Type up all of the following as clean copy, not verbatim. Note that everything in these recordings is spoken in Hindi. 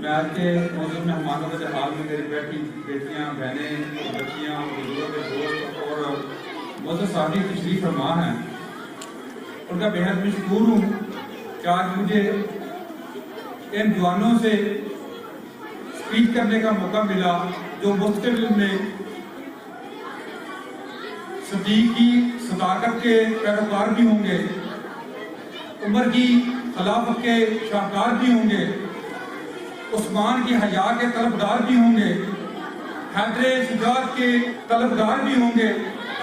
मैं आज के मौजूद मेहमानों के हाल में मेरी बेटियाँ, बहनें, बच्चियाँ, बुजुर्गों के दोस्त और बहुत साथी तशरीफ फरमा हैं, उनका बेहद मशकूर हूँ कि आज मुझे इन जवानों से स्पीच करने का मौका मिला जो मुस्तकिल में सदीक की सदाकत के पैरोकार भी होंगे, उमर की खिलाफत के शाहकार भी होंगे, उस्मान की हया के तलबगार भी होंगे, हैदर शुजात के तलबगार भी होंगे।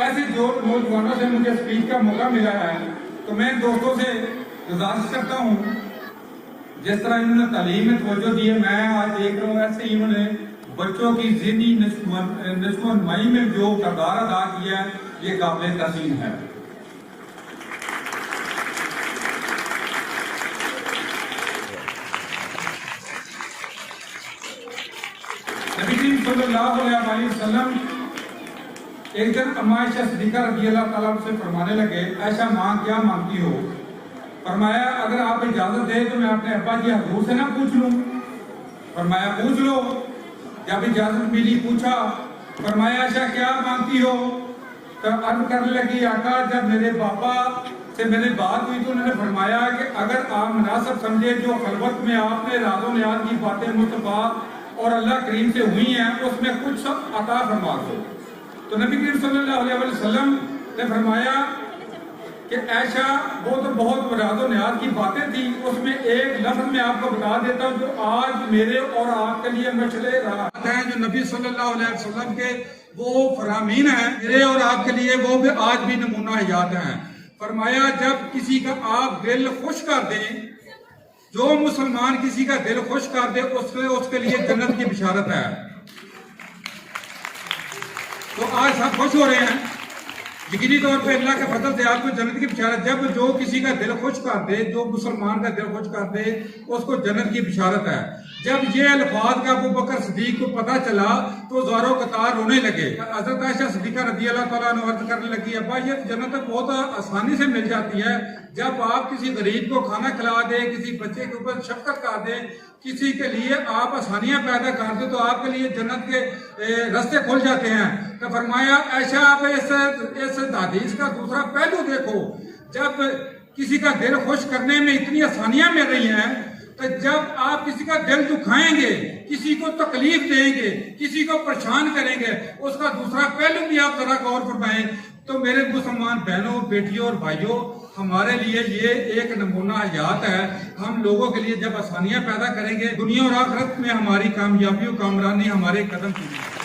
ऐसे जो नौजवानों से मुझे स्पीच का मौका मिला है, तो मैं दोस्तों से गुजारिश करता हूँ, जिस तरह इन्होंने तालीम में तवज्जो दी है, मैं आज देख रहा हूँ ऐसे ही इन्होंने बच्चों की ज़िहनी नशोनुमाई में जो किरदार अदा किया है, ये काबिल तहसीन है। नबी करीम सल्लल्लाहु अलैहि वसल्लम एक दिन अम्मा आयशा सिद्दीक़ा रज़ियल्लाहु ताला अन्हा से फरमाने लगे, ऐशा माँ क्या मांगती हो? फरमाया अगर आप इजाजत दे तो मैं अपने अब्बा जी हुजूर से ना पूछ लूं? फरमाया पूछ लो। जब इजाजत मिली पूछा, फरमाया आयशा क्या मांगती हो? तो अर्ज करने लगी, आका जब मेरे पापा से मेरी बात हुई तो उन्होंने फरमाया कि अगर आप मुनासिब समझे जो खलवत में आपने राज़ो नियाज़ की बातें मुस्तफा और अल्लाह करीम से हुई हैं, उसमें कुछ अता फरमा दो। तो नबी करीम सल्लल्लाहु अलैहि वसल्लम ने फरमाया कि ऐशा वो तो बहुत राज़ो नियाज़ की बातें थी, उसमें एक लफ्ज़ में आपको बता देता हूँ जो आज मेरे और आपके लिए मसले राहत हैं, जो नबी सल्लल्लाहु अलैहि वसल्लम के वो फरामीन हैं, मेरे और आपके लिए वो भी आज भी नमूना हयात हैं। फरमाया जब किसी का आप दिल खुश कर दें, जो मुसलमान किसी का दिल खुश कर दे उसके लिए जन्नत की बिशारत है। तो आज सब खुश हो रहे हैं, यकीनी तौर पे अल्लाह के फजल से आपको जन्नत की बिशारत। जब जो किसी का दिल खुश कर दे, जो मुसलमान का दिल खुश कर दे, उसको जन्नत की बिशारत है। जब ये अल्फाज का अबू बकर सिद्दीक को पता चला तो ज़ारो कतार रोने लगे। हज़रत आयशा सिद्दीक़ा रज़ियल्लाहु ताला अन्हा अर्ज़ करने लगी, अब्बा ये जन्नत बहुत आसानी से मिल जाती है। जब आप किसी गरीब को खाना खिला दे, किसी बच्चे के ऊपर शफकत कर दे, किसी के लिए आप आसानियां पैदा कर दे, तो आपके लिए जन्नत के रास्ते खुल जाते हैं। तो फरमाया ऐशा आप इस हदीस का दूसरा पहलू देखो, जब किसी का दिल खुश करने में इतनी आसानियां मिल रही हैं, तो जब आप किसी का दिल दुखाएंगे, किसी को तकलीफ देंगे, किसी को परेशान करेंगे, उसका दूसरा पहलू भी आप जरा गौर फरमाएं। तो मेरे मुसलमान बहनों, बेटियों और भाइयों, हमारे लिए ये एक नमूना हयात है। हम लोगों के लिए जब आसानियां पैदा करेंगे, दुनिया और आखिरत में हमारी कामयाबी और कामरानी हमारे कदम चूमेगी।